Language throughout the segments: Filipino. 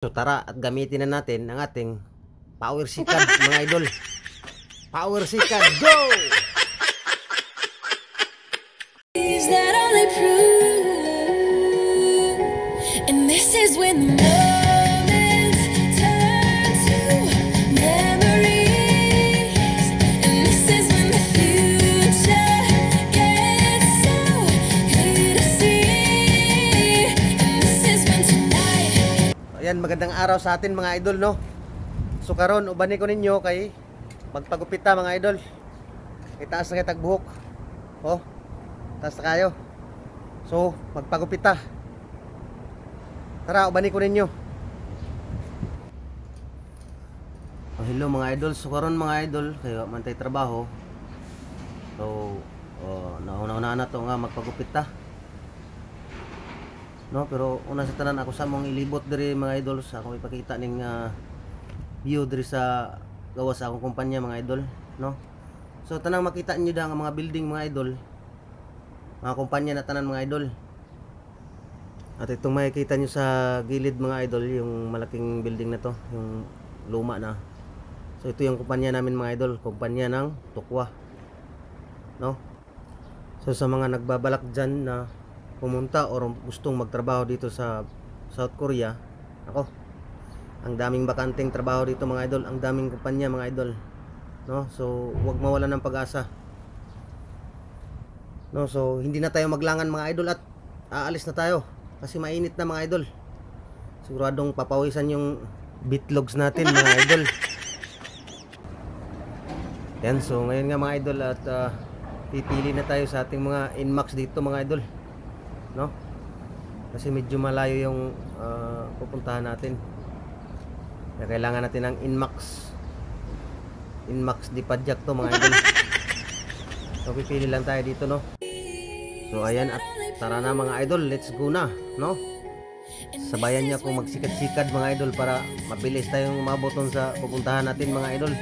So tara at gamitin na natin ang ating power sikad mga idol. Power sikad, go! Is that all they prove? And this is when the moments turn to memories. And this is when the future gets so clear to see. And this is when tonight. Ayan, magandang araw sa atin mga idol, no? So karon ubani ko ninyo kay magpagupit ta mga idol. Itaas na kay tagbuhok. Oh, taas na kayo. So, magpagupit ta. Tara, ubani ko ninyo. Oh, hello mga idol. So karon mga idol, kayo mantay trabaho. So, nauna na to nga magpagupit ta. No, pero una sa tanan ako sa mong ilibot diri mga idol sa akong ipakita ning view diri sa gawas sa akong kumpanya mga idol, no. So tanang makita niyo ang mga building mga idol, mga kumpanya na tanan mga idol. At itong makikita niyo sa gilid mga idol, yung malaking building na to, yung luma na. So ito yung kumpanya namin mga idol, kumpanya ng Tukwa, no. So sa mga nagbabalak dyan na pumunta o gustong magtrabaho dito sa South Korea, ako, ang daming bakanting trabaho dito mga idol, ang daming kumpanya mga idol, no. So huwag mawalan ng pag-asa, no. So hindi na tayo maglangan mga idol at aalis na tayo kasi mainit na mga idol. Siguradong papawisan yung bitlogs natin mga idol. Yan, so ngayon nga mga idol at pipili na tayo sa ating mga Inmax dito mga idol, no, kasi medyo malayo yung pupuntahan natin. Kaya kailangan natin ng Inmax di padjak to mga idol. So pipili lang tayo dito, no. So ayan, at tara na mga idol, let's go na, no. Sabayan niya kung magsikad-sikad mga idol para mabilis tayong mabuton sa pupuntahan natin mga idol.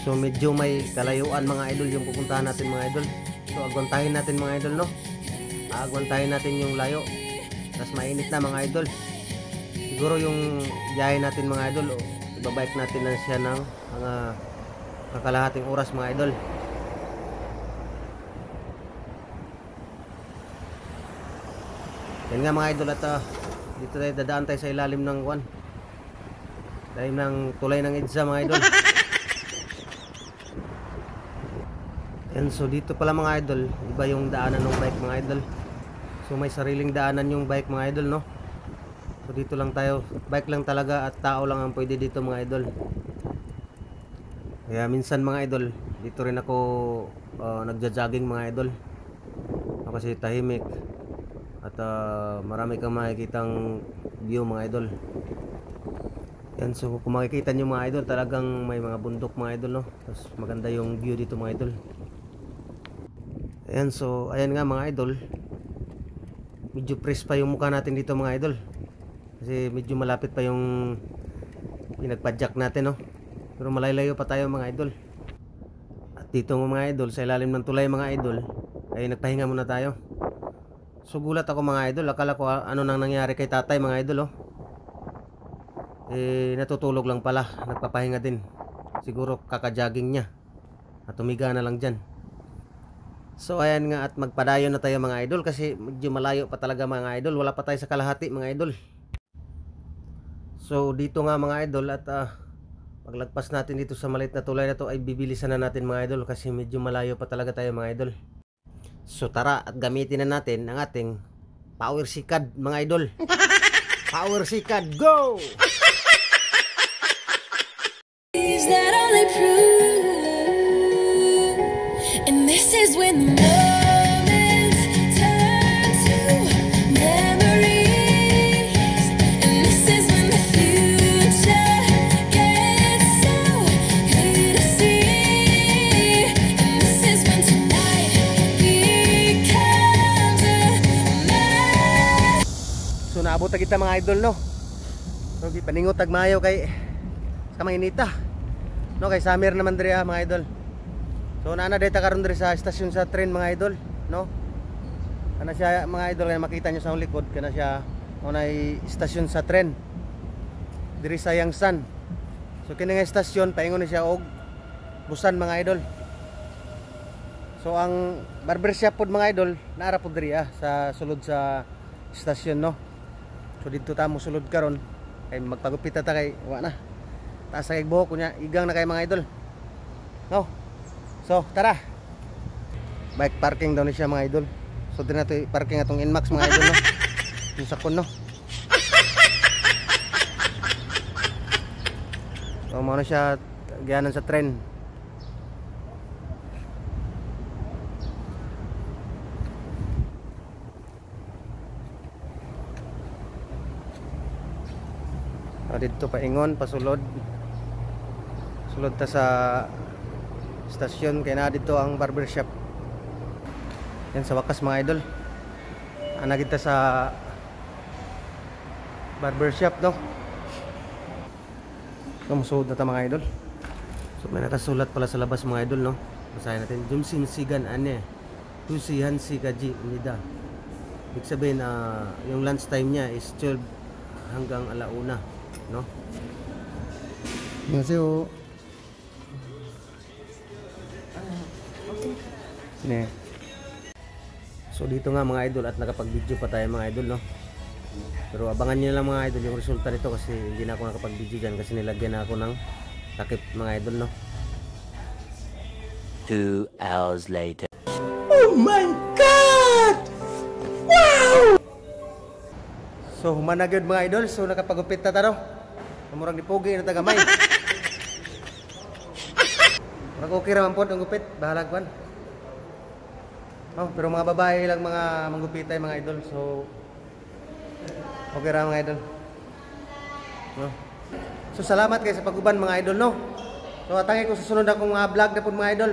So medyo may kalayuan mga idol yung pupuntahan natin mga idol. So agwantahin natin mga idol, no. Agwantahin natin yung layo. Tapos mainit na mga idol. Siguro yung biyahe natin mga idol, ibabike natin na siya ng mga kakalahating oras mga idol. Yan nga mga idol, at dito tayo dadaan tayo sa ilalim ng ilalim ng tulay ng EDSA mga idol. Yan, so dito pala mga idol, iba yung daanan ng bike mga idol. So may sariling daanan yung bike mga idol, no. So dito lang tayo, bike lang talaga at tao lang ang pwede dito mga idol. Kaya minsan mga idol, dito rin ako nagja-jogging mga idol, kasi tahimik at marami kang makikitang view mga idol. Yan, so kung makikita nyo mga idol, talagang may mga bundok mga idol, no. Tapos maganda yung view dito mga idol. Ayan, so ayan nga mga idol, medyo fresh pa yung mukha natin dito mga idol, kasi medyo malapit pa yung pinagpadjak natin, no. Pero malayo pa tayo mga idol. At dito mga idol, sa ilalim ng tulay mga idol, ay nagpahinga muna tayo. So gulat ako mga idol, akala ko ano nang nangyari kay tatay mga idol, oh. Natutulog lang pala, nagpapahinga din. Siguro kaka-jogging niya at tumiga na lang dyan. So ayan nga, at magpadayon na tayo mga idol kasi medyo malayo pa talaga mga idol. Wala pa tayo sa kalahati mga idol. So dito nga mga idol, at paglagpas natin dito sa maliit na tulay na to ay bibilisan na natin mga idol kasi medyo malayo pa talaga tayo mga idol. So tara at gamitin na natin ang ating power sikad mga idol. Power sikad, go! Is that all they prove? And this is when the moments turn to memories. And this is when the future gets so clear to see. And this is when tonight becomes a mess. So naabot na kita mga idol, no. So paningot tagmayo kay kamanginita, no, kay summer naman diri mga idol. So naana data karon diri sa estasyon sa tren mga idol, no. Kana siya mga idol, kaya makita nyo sa likod, kana siya unay istasyon sa tren. diri sa Yangsan. So kini nga estasyon paingon ni siya og Busan mga idol. So ang barbershop pod mga idol naara pod diri sa sulod sa estasyon no. So dito ta mo sulod karon kay magpagupit ta kay wa na. Taas kay buhok kunya igang na kay mga idol. No. So tara. Bike parking daw ni siya mga idol. So din nato parking atong Inmax mga idol no. Yung sakon no. So mo na siya gianan sa tren. Dito paingon pasulod. Sulod ta sa estasyon kay na dito ang barbershop. Yan sa wakas mga idol. Ana kita sa barbershop no. Kamusod na ta mga idol. So may nakasulat pala sa labas mga idol no. Basahin natin. Jumsin sigan ane. Tusihan si kaji nida. Ibig sabihin yung lunch time niya is 12 hanggang alauna no. 안녕하세요. 네. So dito nga mga idol at nakapag-video pa tayo mga idol no. Pero abangan niyo lang mga idol yung resulta nito kasi hindi na ako nakapag-video diyan kasi nilagyan na ako ng takip mga idol no. 2 hours later. Oh my god! Wow! So humanagod mga idol, so nakapagupit na taro. Murag ni pogi na tagamay. Murag okay ra man pod ang gupit, bahalag kwan. Oh, pero mga babae lang mga manggupitay mga idol. So okay ra mga idol. No. So salamat kay sa paguban mga idol no. So atangay ko sa sunod akong vlog na pod mga idol.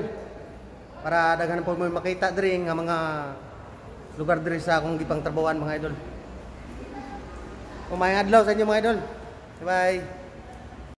Para daghan po mo makita diri nga mga lugar diri sa akong gipang trabawan mga idol. Kumayang adlaw sa inyo mga idol. Bye.